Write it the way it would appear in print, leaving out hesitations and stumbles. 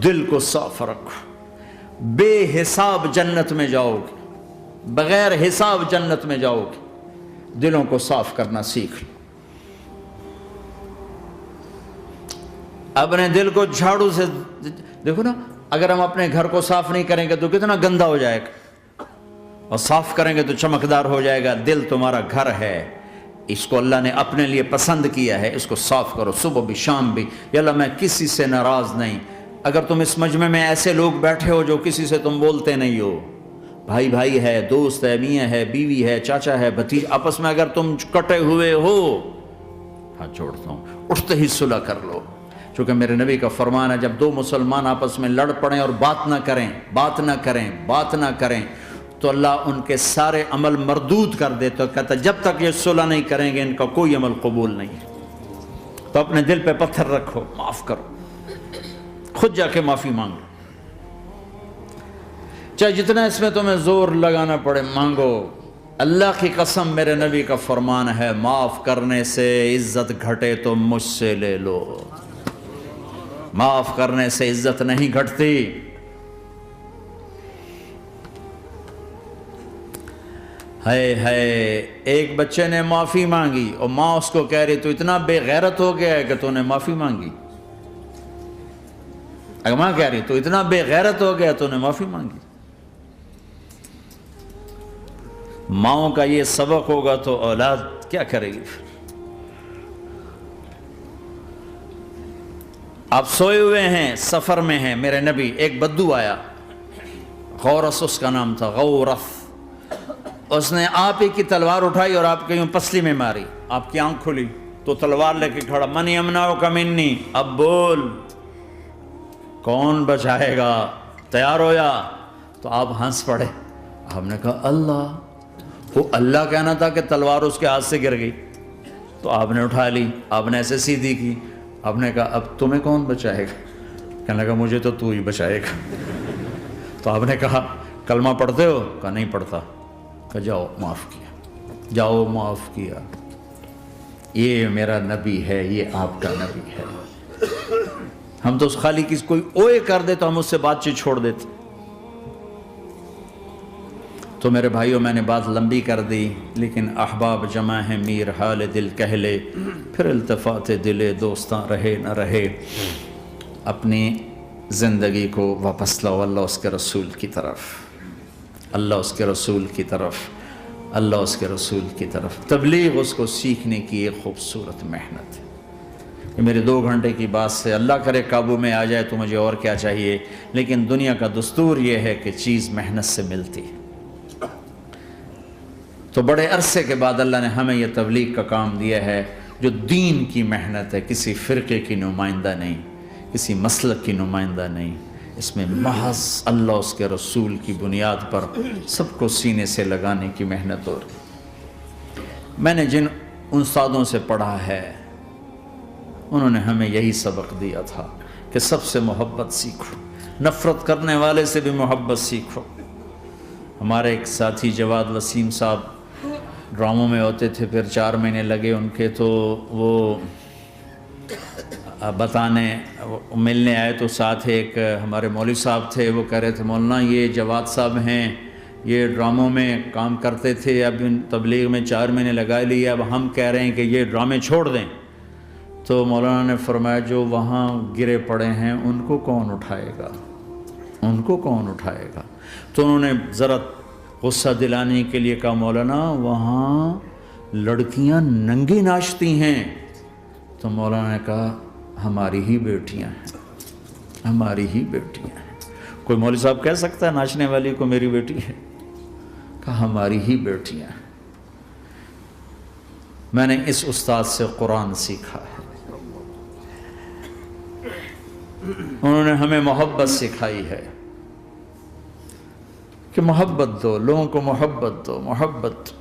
دل کو صاف رکھو، بے حساب جنت میں جاؤ گے، بغیر حساب جنت میں جاؤ گے۔ دلوں کو صاف کرنا سیکھ لو۔ اپنے دل کو جھاڑو سے دیکھو نا، اگر ہم اپنے گھر کو صاف نہیں کریں گے تو کتنا گندا ہو جائے گا، اور صاف کریں گے تو چمکدار ہو جائے گا۔ دل تمہارا گھر ہے، اس کو اللہ نے اپنے لیے پسند کیا ہے، اس کو صاف کرو صبح بھی شام بھی۔ یا اللہ میں کسی سے ناراض نہیں۔ اگر تم اس مجمع میں ایسے لوگ بیٹھے ہو جو کسی سے تم بولتے نہیں ہو، بھائی بھائی ہے، دوست ہے، میاں ہے، بیوی ہے، چاچا ہے، بھتیج، آپس میں اگر تم کٹے ہوئے ہو، ہاتھ جوڑتا ہوں اٹھتے ہی صلح کر لو۔ چونکہ میرے نبی کا فرمان ہے، جب دو مسلمان آپس میں لڑ پڑیں اور بات نہ کریں تو اللہ ان کے سارے عمل مردود کر دے۔ تو کہتا جب تک یہ صلح نہیں کریں گے ان کا کوئی عمل قبول نہیں ہے۔ تو اپنے دل پہ پتھر رکھو، معاف کرو، خود جا کے معافی مانگو، چاہے جتنا اس میں تمہیں زور لگانا پڑے مانگو۔ اللہ کی قسم میرے نبی کا فرمان ہے، معاف کرنے سے عزت گھٹے تو مجھ سے لے لو، معاف کرنے سے عزت نہیں گھٹتی۔ ایک بچے نے معافی مانگی اور ماں اس کو کہہ رہی تو اتنا بے غیرت ہو گیا ہے کہ تو نے معافی مانگی۔ اگر ماں کہہ رہی تو اتنا بے غیرت ہو گیا تو نے معافی مانگی۔ ماؤں کا یہ سبق ہوگا تو اولاد کیا کرے گی پھر؟ آپ سوئے ہوئے ہیں، سفر میں ہیں، میرے نبی، ایک بدو آیا، غورس اس کا نام تھا، غورث۔ اس نے آپ ہی کی تلوار اٹھائی اور آپ کے یوں پسلی میں ماری، آپ کی آنکھ کھلی تو تلوار لے کے کھڑا، من یمنعک منی، اب بول کون بچائے گا، تیار ہو یا؟ تو آپ ہنس پڑے۔ آپ نے کہا اللہ، وہ اللہ کہنا تھا کہ تلوار اس کے ہاتھ سے گر گئی، تو آپ نے اٹھا لی، آپ نے ایسے سیدھی کی، آپ نے کہا اب تمہیں کون بچائے گا؟ کہنے لگا مجھے تو ہی بچائے گا۔ تو آپ نے کہا کلمہ پڑھتے ہو؟ کہا نہیں پڑھتا۔ کہا جاؤ معاف کیا، جاؤ معاف کیا۔ یہ میرا نبی ہے، یہ آپ کا نبی ہے۔ ہم تو خالی کسی کوئی اوئے کر دے تو ہم اس سے بات چیت چھوڑ دیتے۔ تو میرے بھائیوں میں نے بات لمبی کر دی، لیکن احباب جمع ہیں، میر حال دل کہہ لے، پھر التفات دلے دوستاں رہے نہ رہے۔ اپنی زندگی کو واپس لاؤ اللہ اس کے رسول کی طرف، اللہ اس کے رسول کی طرف، اللہ اس کے رسول کی طرف۔ تبلیغ اس کو سیکھنے کی ایک خوبصورت محنت ہے۔ یہ میرے 2 گھنٹے کی بات سے اللہ کرے قابو میں آ جائے تو مجھے اور کیا چاہیے، لیکن دنیا کا دستور یہ ہے کہ چیز محنت سے ملتی ہے۔ تو بڑے عرصے کے بعد اللہ نے ہمیں یہ تبلیغ کا کام دیا ہے جو دین کی محنت ہے، کسی فرقے کی نمائندہ نہیں، کسی مسلک کی نمائندہ نہیں، اس میں محض اللہ اس کے رسول کی بنیاد پر سب کو سینے سے لگانے کی محنت ہو رہی۔ میں نے جن استادوں سے پڑھا ہے انہوں نے ہمیں یہی سبق دیا تھا کہ سب سے محبت سیکھو، نفرت کرنے والے سے بھی محبت سیکھو۔ ہمارے ایک ساتھی جواد وسیم صاحب ڈراموں میں ہوتے تھے، پھر 4 مہینے لگے ان کے، تو وہ بتانے ملنے آئے تو ساتھ ایک ہمارے مولوی صاحب تھے، وہ کہہ رہے تھے مولانا یہ جواد صاحب ہیں، یہ ڈراموں میں کام کرتے تھے، اب ان تبلیغ میں 4 مہینے لگا لیے، اب ہم کہہ رہے ہیں کہ یہ ڈرامے چھوڑ دیں۔ تو مولانا نے فرمایا جو وہاں گرے پڑے ہیں ان کو کون اٹھائے گا، ان کو کون اٹھائے گا؟ تو انہوں نے ذرا غصہ دلانے کے لیے کہا مولانا وہاں لڑکیاں ننگی ناچتی ہیں۔ تو مولانا نے کہا ہماری ہی بیٹیاں ہیں، ہماری ہی بیٹیاں ہیں۔ کوئی مولوی صاحب کہہ سکتا ہے ناچنے والی کو میری بیٹی ہے؟ کہا ہماری ہی بیٹیاں ہیں۔ میں نے اس استاد سے قرآن سیکھا ہے، انہوں نے ہمیں محبت سکھائی ہے کہ محبت دو، لوگوں کو محبت دو، محبت